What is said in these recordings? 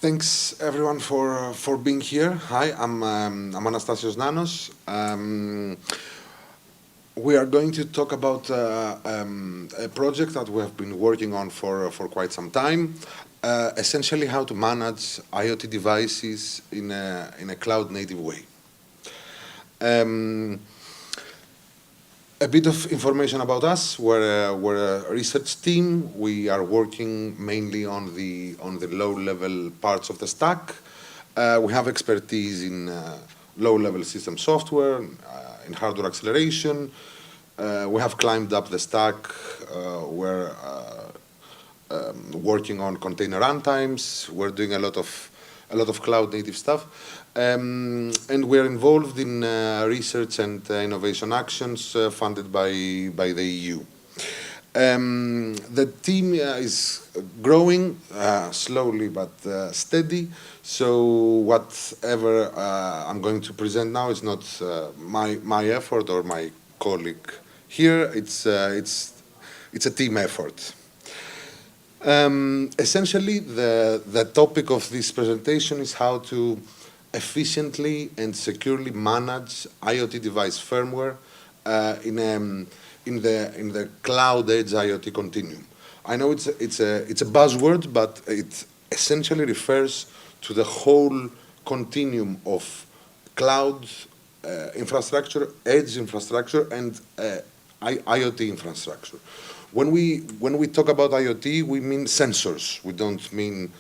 Thanks everyone for being here. Hi, I'm Anastassios Nanos. We are going to talk about a project that we have been working on for quite some time. Essentially, how to manage IoT devices in a cloud-native way. A bit of information about us. We're a research team. We are working mainly on the low-level parts of the stack. We have expertise in low-level system software, in hardware acceleration. We have climbed up the stack. We're working on container runtimes. We're doing a lot of cloud-native stuff. And we're involved in research and innovation actions funded by the EU. The team is growing slowly but steady. So whatever I'm going to present now is not my effort or my colleague here. It's a team effort. Essentially, the topic of this presentation is how to efficiently and securely manage IoT device firmware in the cloud edge IoT continuum. I know it's a buzzword, but it essentially refers to the whole continuum of cloud infrastructure, edge infrastructure, and IoT infrastructure. When we talk about IoT, we mean sensors. We don't mean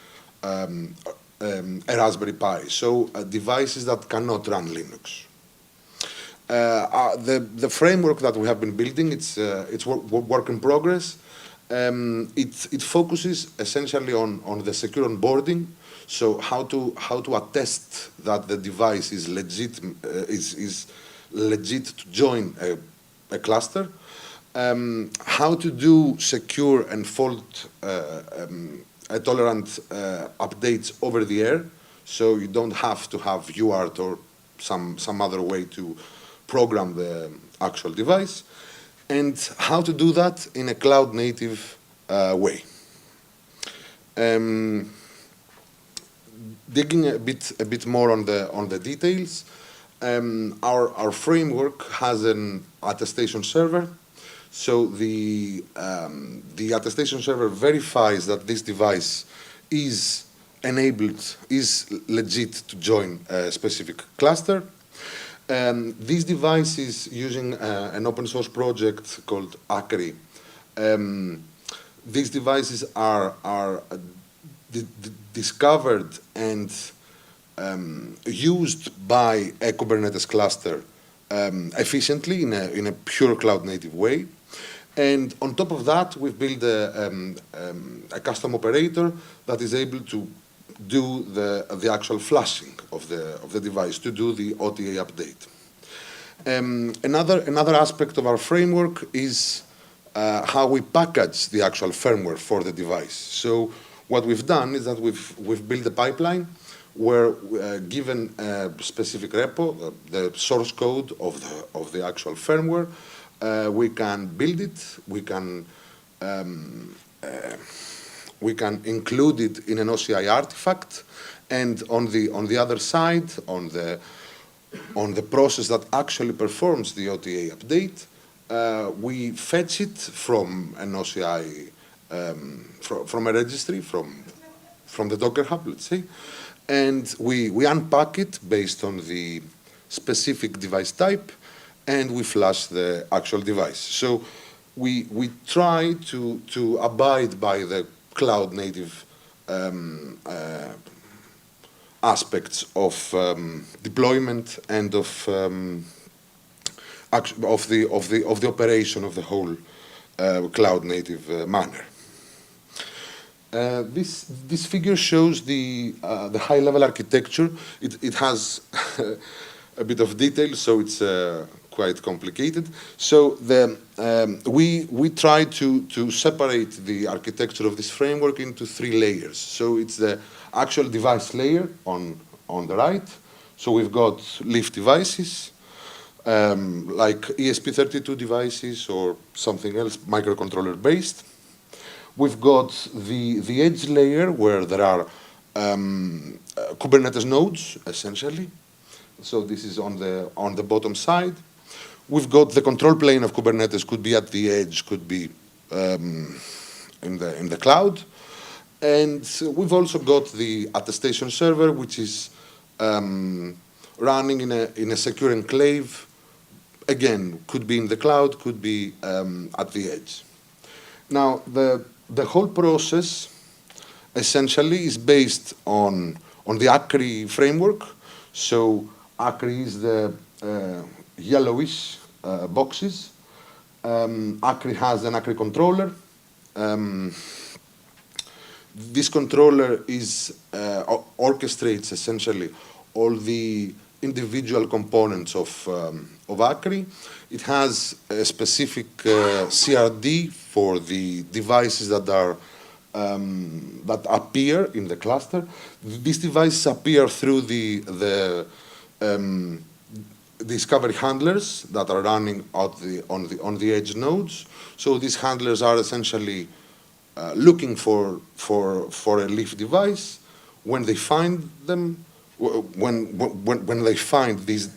a Raspberry Pi, so devices that cannot run Linux. The framework that we have been building, it's work in progress. It focuses essentially on the secure onboarding, so how to attest that the device is legit to join a cluster. How to do secure and fault tolerant updates over the air, so you don't have to have UART or some other way to program the actual device, and how to do that in a cloud-native way. Digging a bit more on the details, our framework has an attestation server. So the attestation server verifies that this device is enabled, is legit to join a specific cluster. These devices, using an open source project called Akri, these devices are discovered and used by a Kubernetes cluster efficiently in a pure cloud-native way. And on top of that, we've built a custom operator that is able to do the actual flashing of the device, to do the OTA update. Another aspect of our framework is how we package the actual firmware for the device. So what we've done is that we've built a pipeline where, given a specific repo, the source code of the actual firmware, we can build it, we can include it in an OCI artifact, and on the other side, on the process that actually performs the OTA update, we fetch it from an OCI, from a registry, from the Docker Hub, let's say, and we unpack it based on the specific device type, and we flash the actual device. So we try to abide by the cloud-native aspects of deployment and of the operation of the whole cloud-native manner. This figure shows the high-level architecture. It has a bit of detail, so it's quite complicated. So we try to separate the architecture of this framework into 3 layers. So it's the actual device layer on the right. So we've got leaf devices, like ESP32 devices or something else, microcontroller based. We've got the edge layer, where there are Kubernetes nodes, essentially. So this is on the bottom side. We've got the control plane of Kubernetes, could be at the edge, could be in the cloud. And we've also got the attestation server, which is running in a secure enclave. Again, could be in the cloud, could be at the edge. Now, the whole process essentially is based on the Akri framework. So Akri is the yellowish boxes. Akri has an Akri controller. This controller orchestrates essentially all the individual components of Akri. It has a specific CRD for the devices that are that appear in the cluster. These devices appear through the discovery handlers that are running on the edge nodes. So these handlers are essentially looking for a leaf device. When they find them, when they find these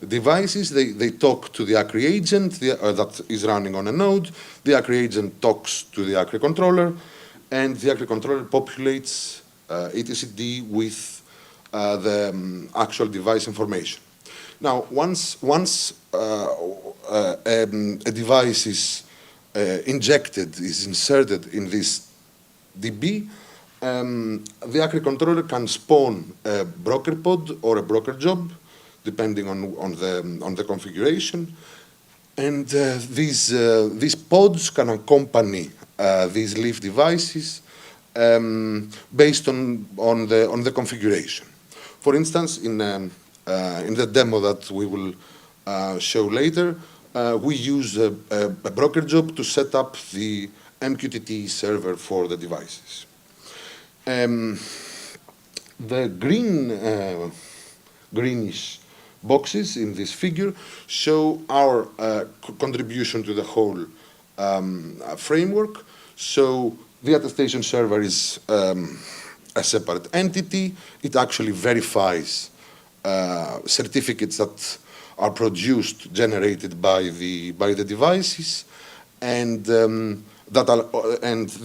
devices, they talk to the Akri agent that is running on a node. The Akri agent talks to the Akri controller, and the Akri controller populates etcd with the actual device information. Now, once a device is inserted in this DB, the Akri controller can spawn a broker pod or a broker job, depending on the configuration, and these pods can accompany these leaf devices based on the configuration. For instance, in the demo that we will show later, we use a broker job to set up the MQTT server for the devices. The greenish boxes in this figure show our contribution to the whole framework. So the attestation server is a separate entity. It actually verifies certificates that are produced, generated by the devices, and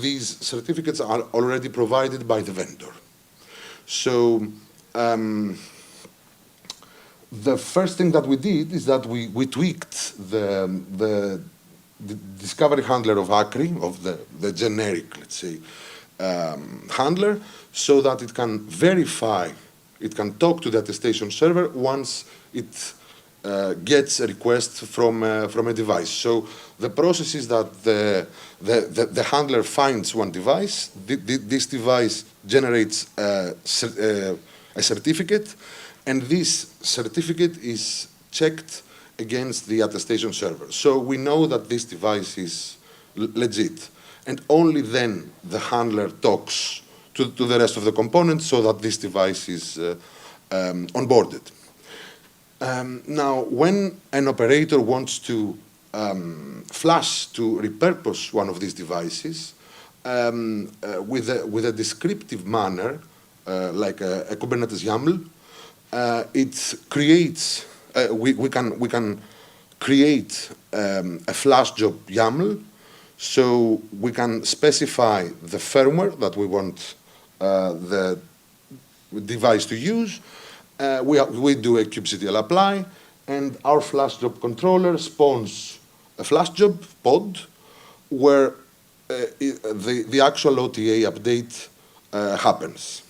these certificates are already provided by the vendor. So the first thing that we did is that we tweaked the discovery handler of Akri, of the generic, let's say, handler, so that it can verify, it can talk to the attestation server once it gets a request from a device. So the process is that the handler finds one device. This device generates a certificate, and this certificate is checked against the attestation server. So we know that this device is legit, and only then the handler talks to the rest of the components so that this device is onboarded. Now, when an operator wants to flash to repurpose one of these devices with a descriptive manner, like a Kubernetes YAML, it creates. We can create a FlashJob YAML, so we can specify the firmware that we want the device to use. We do a kubectl apply, and our FlashJob controller spawns a FlashJob pod where the actual OTA update happens.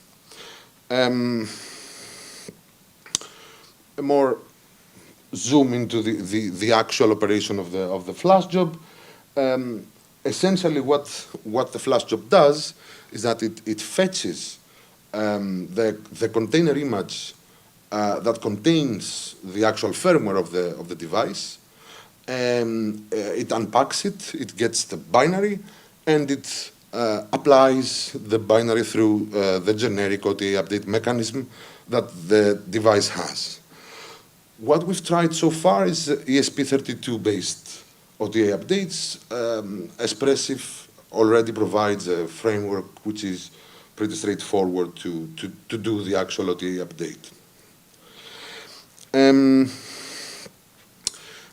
More zoom into the actual operation of the FlashJob. Essentially, what the FlashJob does is that it fetches the container image that contains the actual firmware of the device. It unpacks it. It gets the binary, and it applies the binary through the generic OTA update mechanism that the device has. What we've tried so far is ESP32-based OTA updates. Espressif already provides a framework which is pretty straightforward to do the actual OTA update.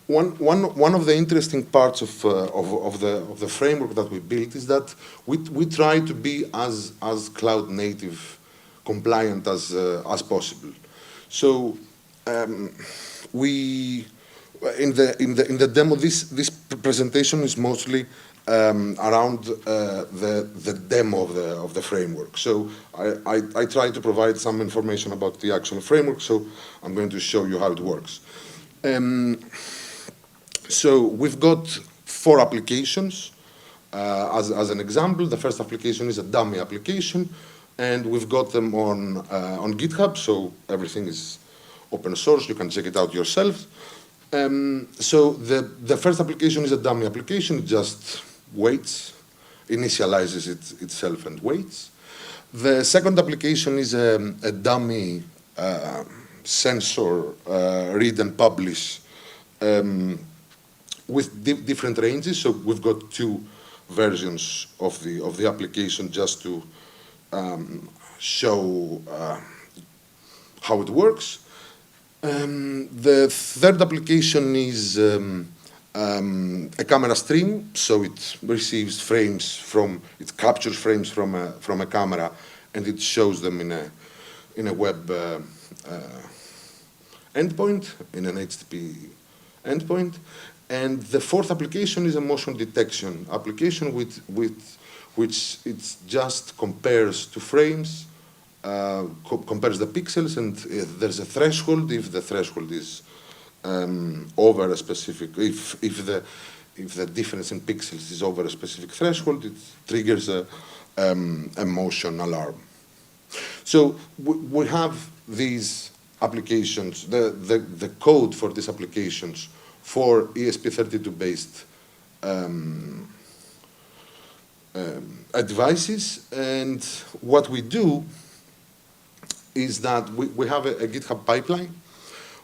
One of the interesting parts of the framework that we built is that we try to be as cloud native compliant as possible. So we in the demo, this presentation is mostly around the demo of the framework. So I try to provide some information about the actual framework, so I'm going to show you how it works. So we've got 4 applications as an example. The first application is a dummy application, and we've got them on GitHub, so everything is open source. You can check it out yourself. So the first application is a dummy application. It just waits, initializes itself and waits. The second application is a dummy sensor read and publish with different ranges. So we've got 2 versions of the application just to show how it works. The third application is a camera stream, so it receives frames it captures frames from a camera, and it shows them in a web endpoint, in an HTTP endpoint. And the fourth application is a motion detection application which it just compares 2 frames, compares the pixels, and there's a threshold. If the threshold is over a specific, if the difference in pixels is over a specific threshold, it triggers a motion alarm. So we have these applications, the code for these applications for ESP32-based devices, and what we do is that we have a GitHub pipeline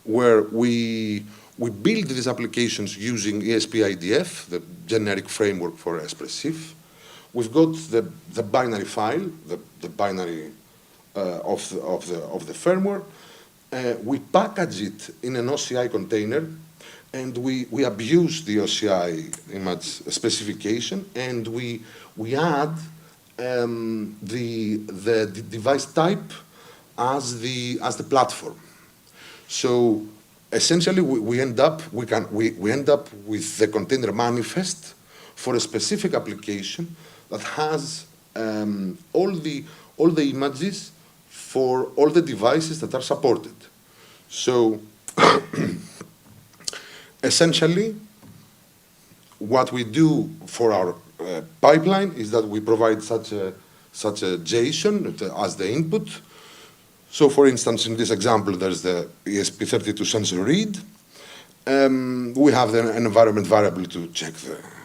where we build these applications using ESP-IDF, the generic framework for Espressif. We've got the binary file, the binary of the firmware. We package it in an OCI container, and we abuse the OCI image specification, and we add the device type as the platform. So essentially, we end up with the container manifest for a specific application that has all the images for all the devices that are supported. So essentially, what we do for our pipeline is that we provide such a JSON as the input. So for instance, in this example, there's the ESP32 sensor read. We have an environment variable to check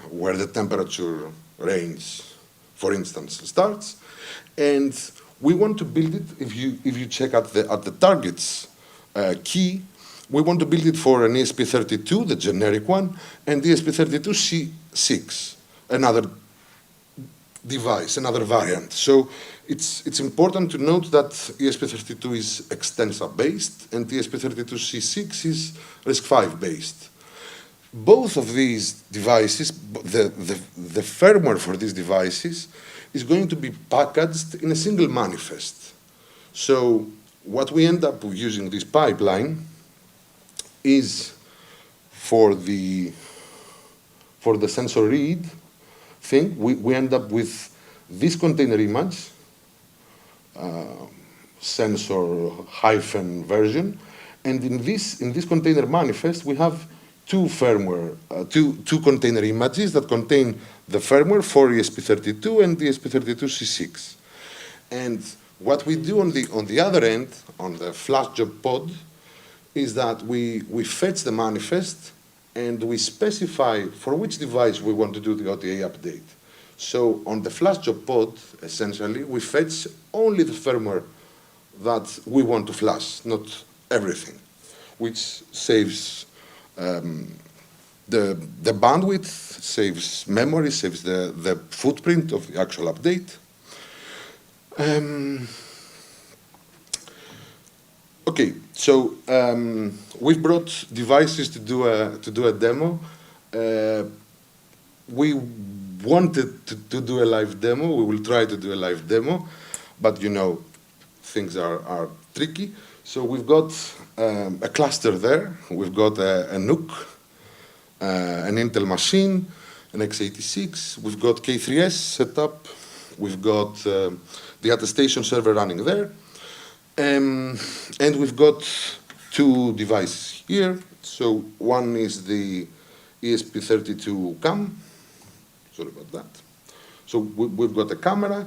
where the temperature range, for instance, starts. And we want to build it, if you check at the targets key, we want to build it for an ESP32, the generic one, and ESP32C6, another device, another variant. So it's important to note that ESP32 is extensa-based and ESP32C6 is RISC-V based. Both of these devices, the firmware for these devices is going to be packaged in a single manifest. So what we end up using this pipeline is for the sensor read thing, we end up with this container image, sensor hyphen version, and in this container manifest we have 2 firmware, two container images that contain the firmware for ESP32 and ESP32C6. And what we do on the other end, on the FlashJob pod, is that we fetch the manifest and we specify for which device we want to do the OTA update. So on the FlashJob pod, essentially, we fetch only the firmware that we want to flash, not everything, which saves the bandwidth, saves memory, saves the footprint of the actual update. Okay, so we've brought devices to do a demo. We wanted to do a live demo. We will try to do a live demo, but you know, things are tricky. So we've got a cluster there. We've got a NUC, an Intel machine, an x86. We've got K3s set up. We've got the attestation server running there. And we've got two devices here. So one is the ESP32-CAM. Sorry about that. So we've got a camera,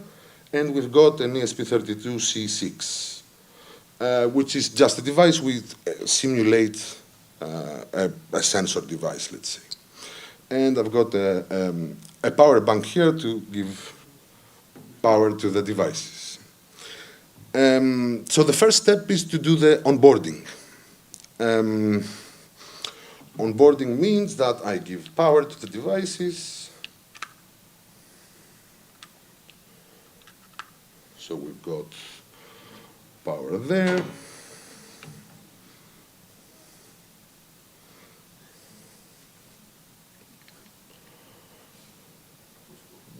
and we've got an ESP32C6, which is just a device with simulate a sensor device, let's say. And I've got a power bank here to give power to the devices. So the first step is to do the onboarding. Onboarding means that I give power to the devices. So we've got power there.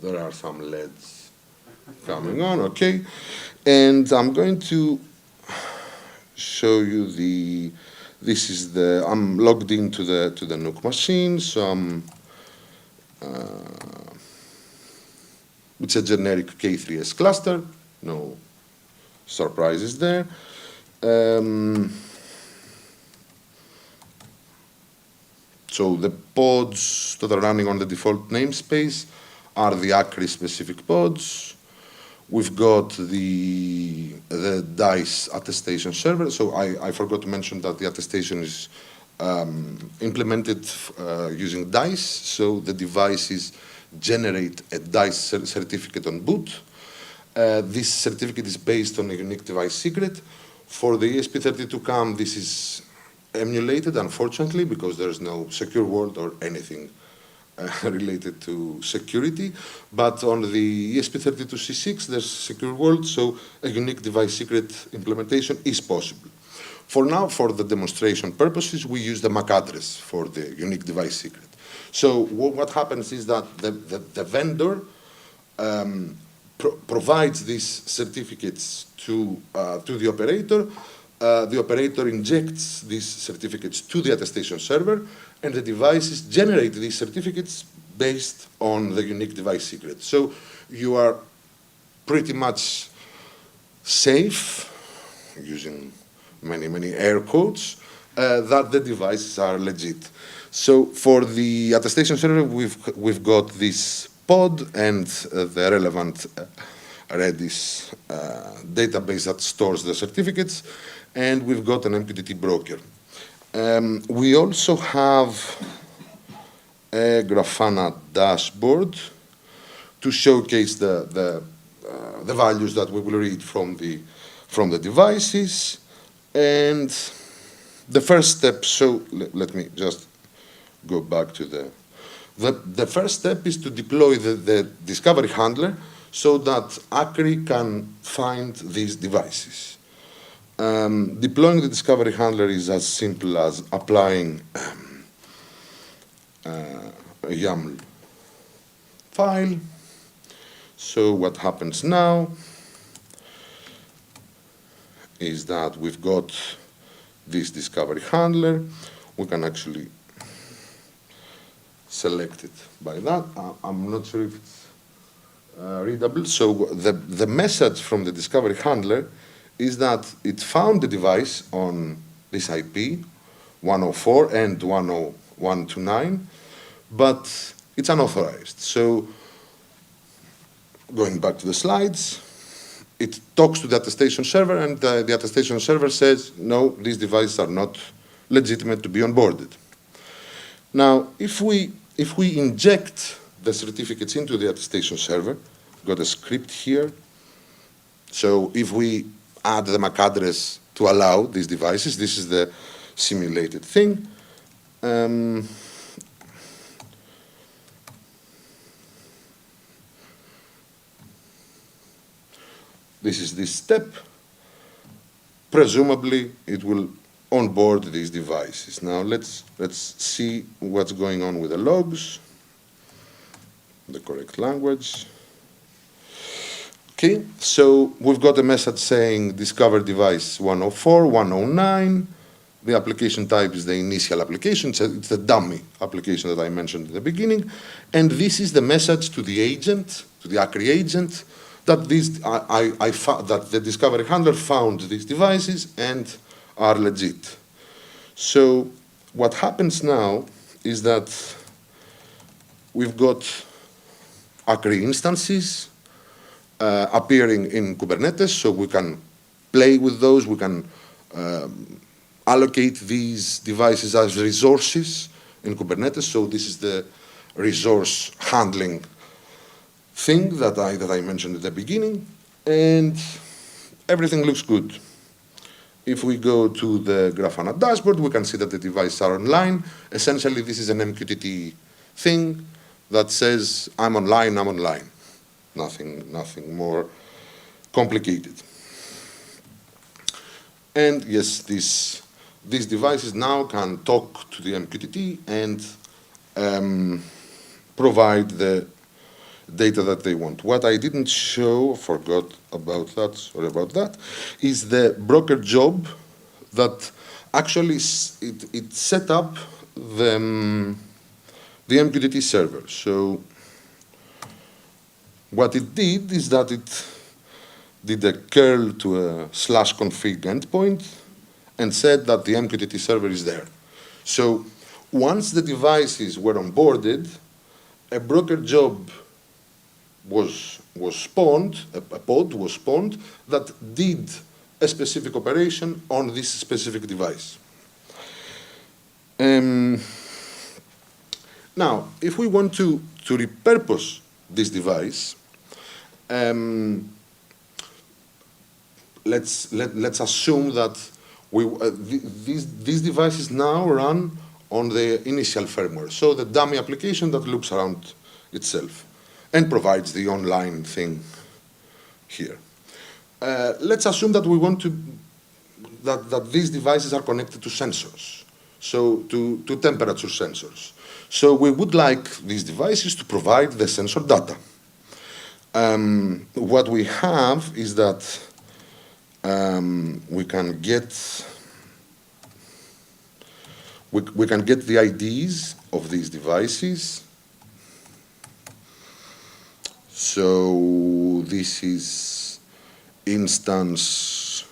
There are some LEDs coming on, okay. And I'm going to show you I'm logged into the NUC machine, so it's a generic K3s cluster, no surprises there. So the pods that are running on the default namespace are the Akri specific pods. We've got the DICE attestation server. So I forgot to mention that the attestation is implemented using DICE. So the devices generate a DICE certificate on boot. This certificate is based on a unique device secret. For the ESP32-CAM, this is emulated, unfortunately, because there's no secure world or anything related to security, but on the ESP32C6 there's secure world, so a unique device secret implementation is possible. For now, for the demonstration purposes, we use the MAC address for the unique device secret. So what happens is that the vendor provides these certificates to the operator. The operator injects these certificates to the attestation server, and the devices generate these certificates based on the unique device secret. So you are pretty much safe, using many air quotes, that the devices are legit. So for the attestation server, we've got this pod and the relevant Redis database that stores the certificates, and we've got an MQTT broker. We also have a Grafana dashboard to showcase the values that we will read from the devices. And the first step, so let me just go back to the first step is to deploy the discovery handler so that Akri can find these devices. Deploying the discovery handler is as simple as applying a YAML file. So what happens now is that we've got this discovery handler. We can actually select it by that. I'm not sure if it's readable. So the message from the discovery handler is that it found the device on this IP, 104 and 10129, but it's unauthorized. So going back to the slides, it talks to the attestation server, and the attestation server says, no, these devices are not legitimate to be onboarded. Now, if we inject the certificates into the attestation server, we've got a script here. So if we add the MAC address to allow these devices, this is the simulated thing. this is this step. Presumably, it will onboard these devices. Now, let's see what's going on with the logs, the correct language. Okay, so we've got a message saying discover device 104, 109. The application type is the initial application. It's the dummy application that I mentioned at the beginning. And this is the message to the agent, to the Akri agent, that that the discovery handler found these devices and are legit. So what happens now is that we've got Akri instances appearing in Kubernetes, so we can play with those, we can allocate these devices as resources in Kubernetes. So this is the resource handling thing that I mentioned at the beginning, and everything looks good. If we go to the Grafana dashboard, we can see that the devices are online. Essentially, this is an MQTT thing that says, I'm online, I'm online. Nothing more complicated. And yes, these devices now can talk to the MQTT and provide the data that they want. What I didn't show, forgot about that, sorry about that, is the broker job that actually it set up the MQTT server. So what it did is that it did a curl to a /config endpoint and said that the MQTT server is there. So once the devices were onboarded, a broker job was spawned, a pod was spawned that did a specific operation on this specific device. Now, if we want to repurpose this device, let's assume that these devices now run on the initial firmware, so the dummy application that looks around itself and provides the online thing here. Let's assume that we want that these devices are connected to sensors, so to temperature sensors. So we would like these devices to provide the sensor data. What we have is that we can get the IDs of these devices. So this is instance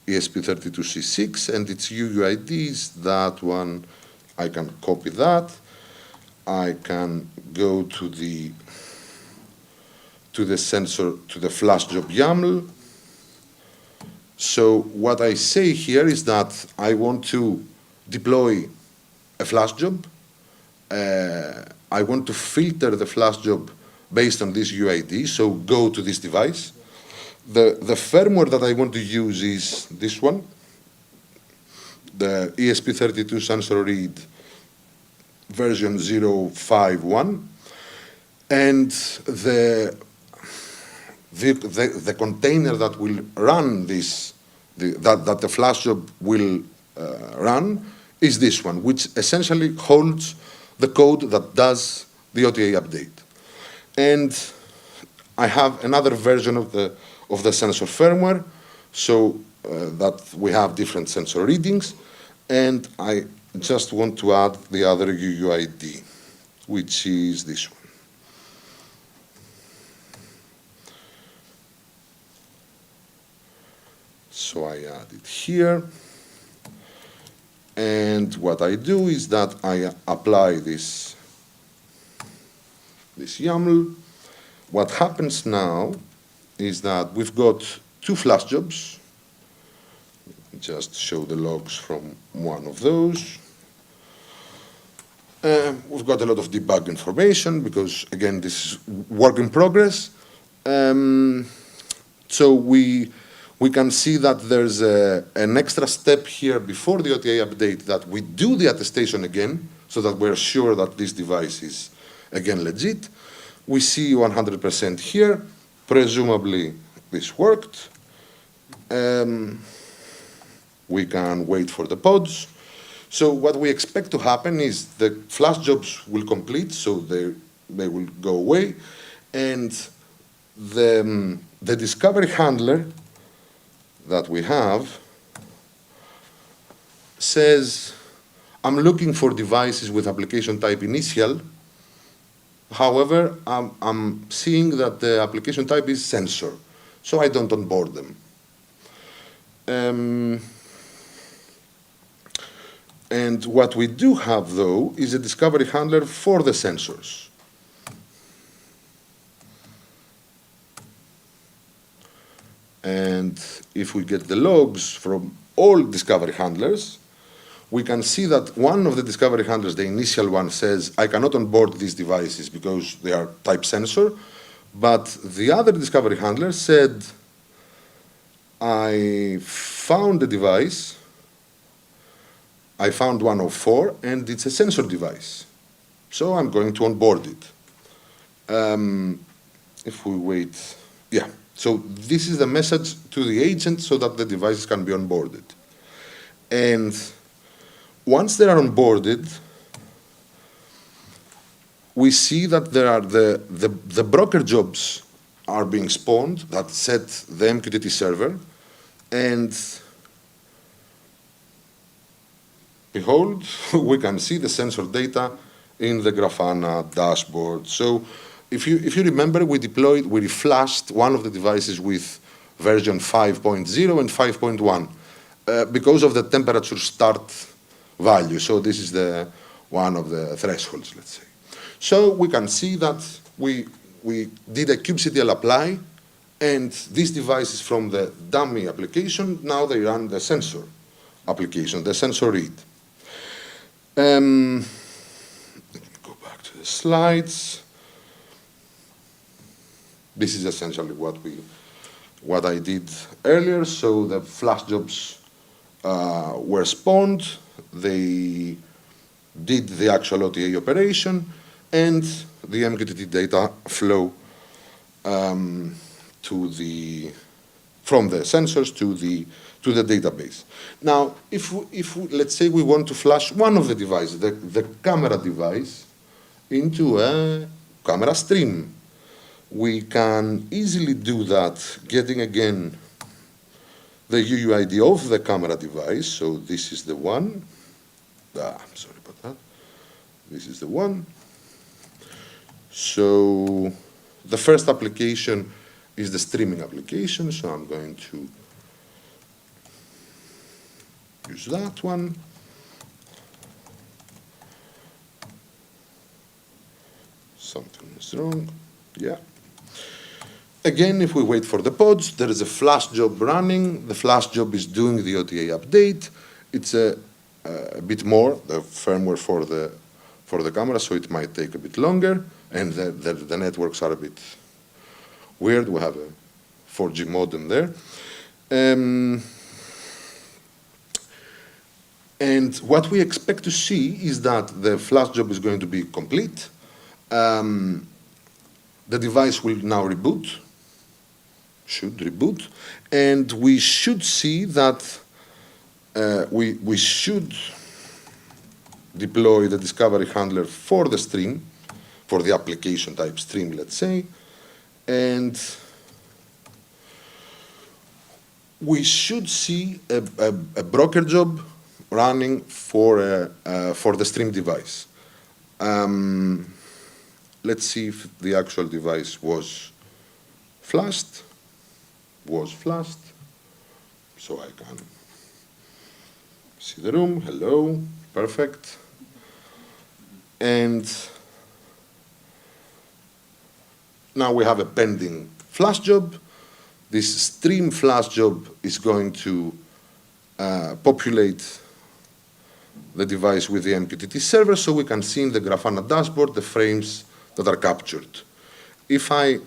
ESP32-C6 and its UUID is that one. I can copy that. I can go to the sensor, to the FlashJob YAML. So what I say here is that I want to deploy a FlashJob. I want to filter the FlashJob based on this UID, so go to this device. The firmware that I want to use is this one, the ESP32 sensor read version 051, and the container that will run this, that the FlashJob will run is this one, which essentially holds the code that does the OTA update. And I have another version of the sensor firmware, so that we have different sensor readings, and I just want to add the other UUID, which is this one. So I add it here, and what I do is that I apply this YAML. What happens now is that we've got two FlashJobs. Just show the logs from one of those. We've got a lot of debug information because, again, this is work in progress. So we can see that there's an extra step here before the OTA update that we do the attestation again so that we're sure that this device is, again, legit. We see 100% here. Presumably, this worked. We can wait for the pods. So what we expect to happen is the flash jobs will complete, so they will go away, and the discovery handler that we have says, I'm looking for devices with application type initial. However, I'm seeing that the application type is sensor, so I don't onboard them. And what we do have, though, is a discovery handler for the sensors. And if we get the logs from all discovery handlers, we can see that one of the discovery handlers, the initial one, says, I cannot onboard these devices because they are type sensor. But the other discovery handler said, I found a device, I found 104, and it's a sensor device. So I'm going to onboard it. If we wait, yeah. So this is the message to the agent so that the devices can be onboarded. And once they are onboarded, we see that there are the broker jobs are being spawned that set the MQTT server, and behold, we can see the sensor data in the Grafana dashboard. So if you remember, we reflashed one of the devices with version 5.0 and 5.1 because of the temperature start value. So this is one of the thresholds, let's say. So we can see that we did a kubectl apply, and these devices from the dummy application, now they run the sensor application, the sensor read. Let me go back to the slides. This is essentially what I did earlier. So the flash jobs were spawned. They did the actual OTA operation, and the MQTT data flow from the sensors to the database. Now, if let's say we want to flash one of the devices, the camera device, into a camera stream, we can easily do that, getting again the UUID of the camera device. So this is the one. Sorry about that. This is the one. So the first application is the streaming application, so I'm going to use that one. Something is wrong. Yeah. Again, if we wait for the pods, there is a flash job running. The flash job is doing the OTA update. It's a bit more, the firmware for the camera, so it might take a bit longer. And the networks are a bit weird. We have a 4G modem there. And what we expect to see is that the flash job is going to be complete. The device will now reboot, should reboot, and we should see that we should deploy the discovery handler for the stream, for the application type stream, let's say, and we should see a broker job running for the stream device. Let's see if the actual device was flashed. So I can see the room. Hello, perfect. And now we have a pending flash job. This stream flash job is going to populate the device with the MQTT server, so we can see in the Grafana dashboard the frames that are captured. If I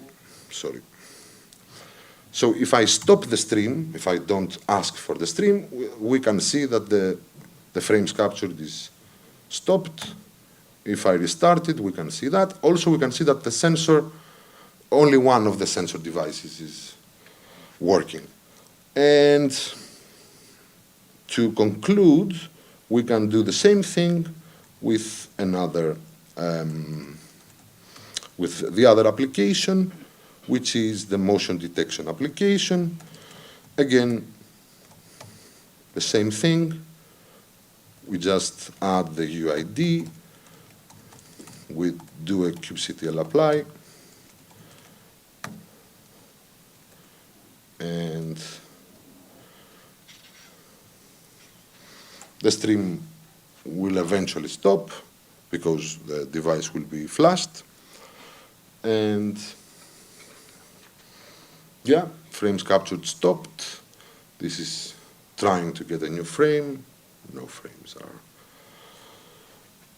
stop the stream, if I don't ask for the stream, we can see that the frames captured is stopped. If I restart it, we can see that. Also, we can see that the sensor, only one of the sensor devices working. And to conclude, we can do the same thing with another, with the other application, which is the motion detection application. Again, the same thing. We just add the UID. We do a kubectl apply. And the stream will eventually stop because the device will be flashed. And yeah, frames captured stopped. This is trying to get a new frame. No frames are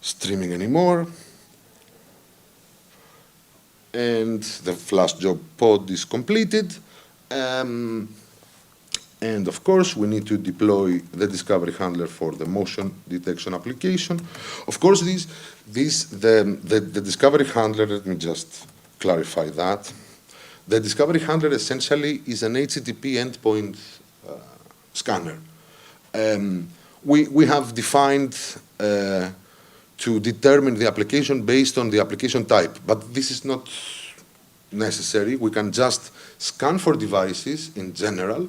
streaming anymore. And the FlashJob pod is completed. And of course, we need to deploy the discovery handler for the motion detection application. Of course, the discovery handler, let me just clarify that. The discovery handler essentially is an HTTP endpoint scanner. We have defined to determine the application based on the application type, but this is not necessary. We can just scan for devices in general,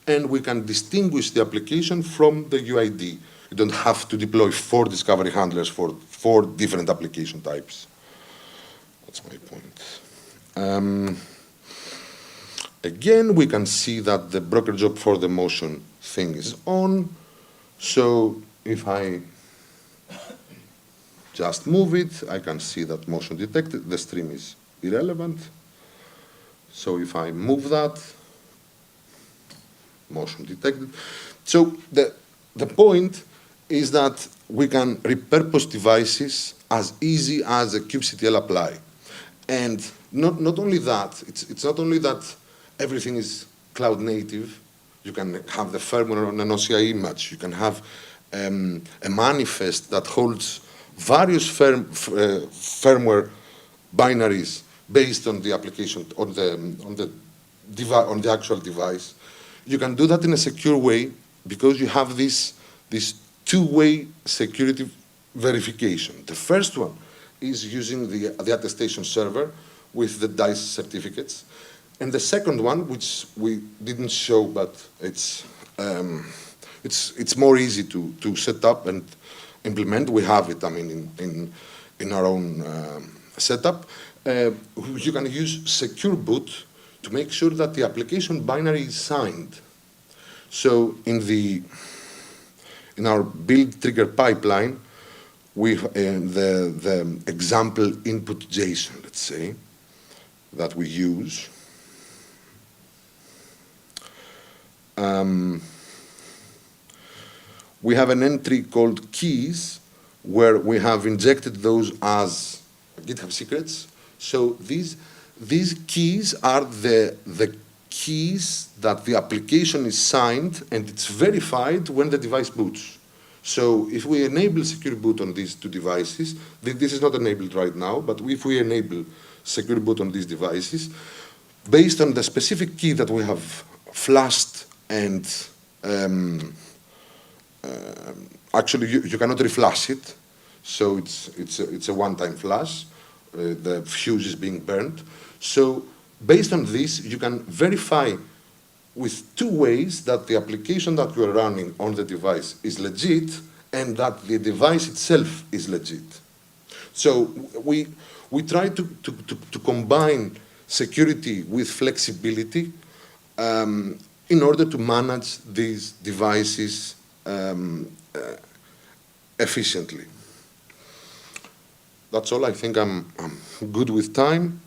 and we can distinguish the application from the UID. You don't have to deploy 4 discovery handlers for 4 different application types. That's my point. Again, we can see that the broker job for the motion thing is on. So if I just move it, I can see that motion detected. The stream is irrelevant. So if I move that, motion detected. So the point is that we can repurpose devices as easy as a kubectl apply. And not only that, it's not only that everything is cloud native. You can have the firmware on an OCI image. You can have a manifest that holds various firmware binaries based on the application, on the actual device. You can do that in a secure way because you have this two-way security verification. The first one is using the attestation server with the DICE certificates. And the second one, which we didn't show, but it's more easy to set up and implement. We have it, I mean, in our own setup. You can use secure boot to make sure that the application binary is signed. So in our build trigger pipeline, we the example input JSON, let's say, that we use. We have an entry called keys, where we have injected those as GitHub secrets. So these keys are the keys that the application is signed, and it's verified when the device boots. So if we enable secure boot on these 2 devices, this is not enabled right now, but if we enable secure boot on these devices, based on the specific key that we have flashed, and actually you cannot reflash it, so it's a one-time flash. The fuse is being burned. So based on this, you can verify with 2 ways that the application that you are running on the device is legit and that the device itself is legit. So we try to combine security with flexibility in order to manage these devices efficiently. That's all. I think I'm good with time.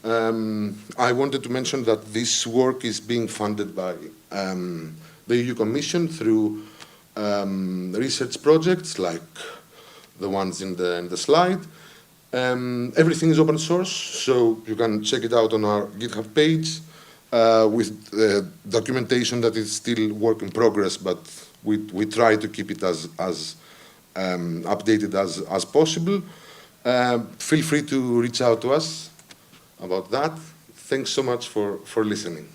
I wanted to mention that this work is being funded by the EU Commission through research projects like the ones in the slide. Everything is open source, so you can check it out on our GitHub page with documentation that is still work in progress, but we try to keep it as updated as possible. Feel free to reach out to us about that. Thanks so much for listening.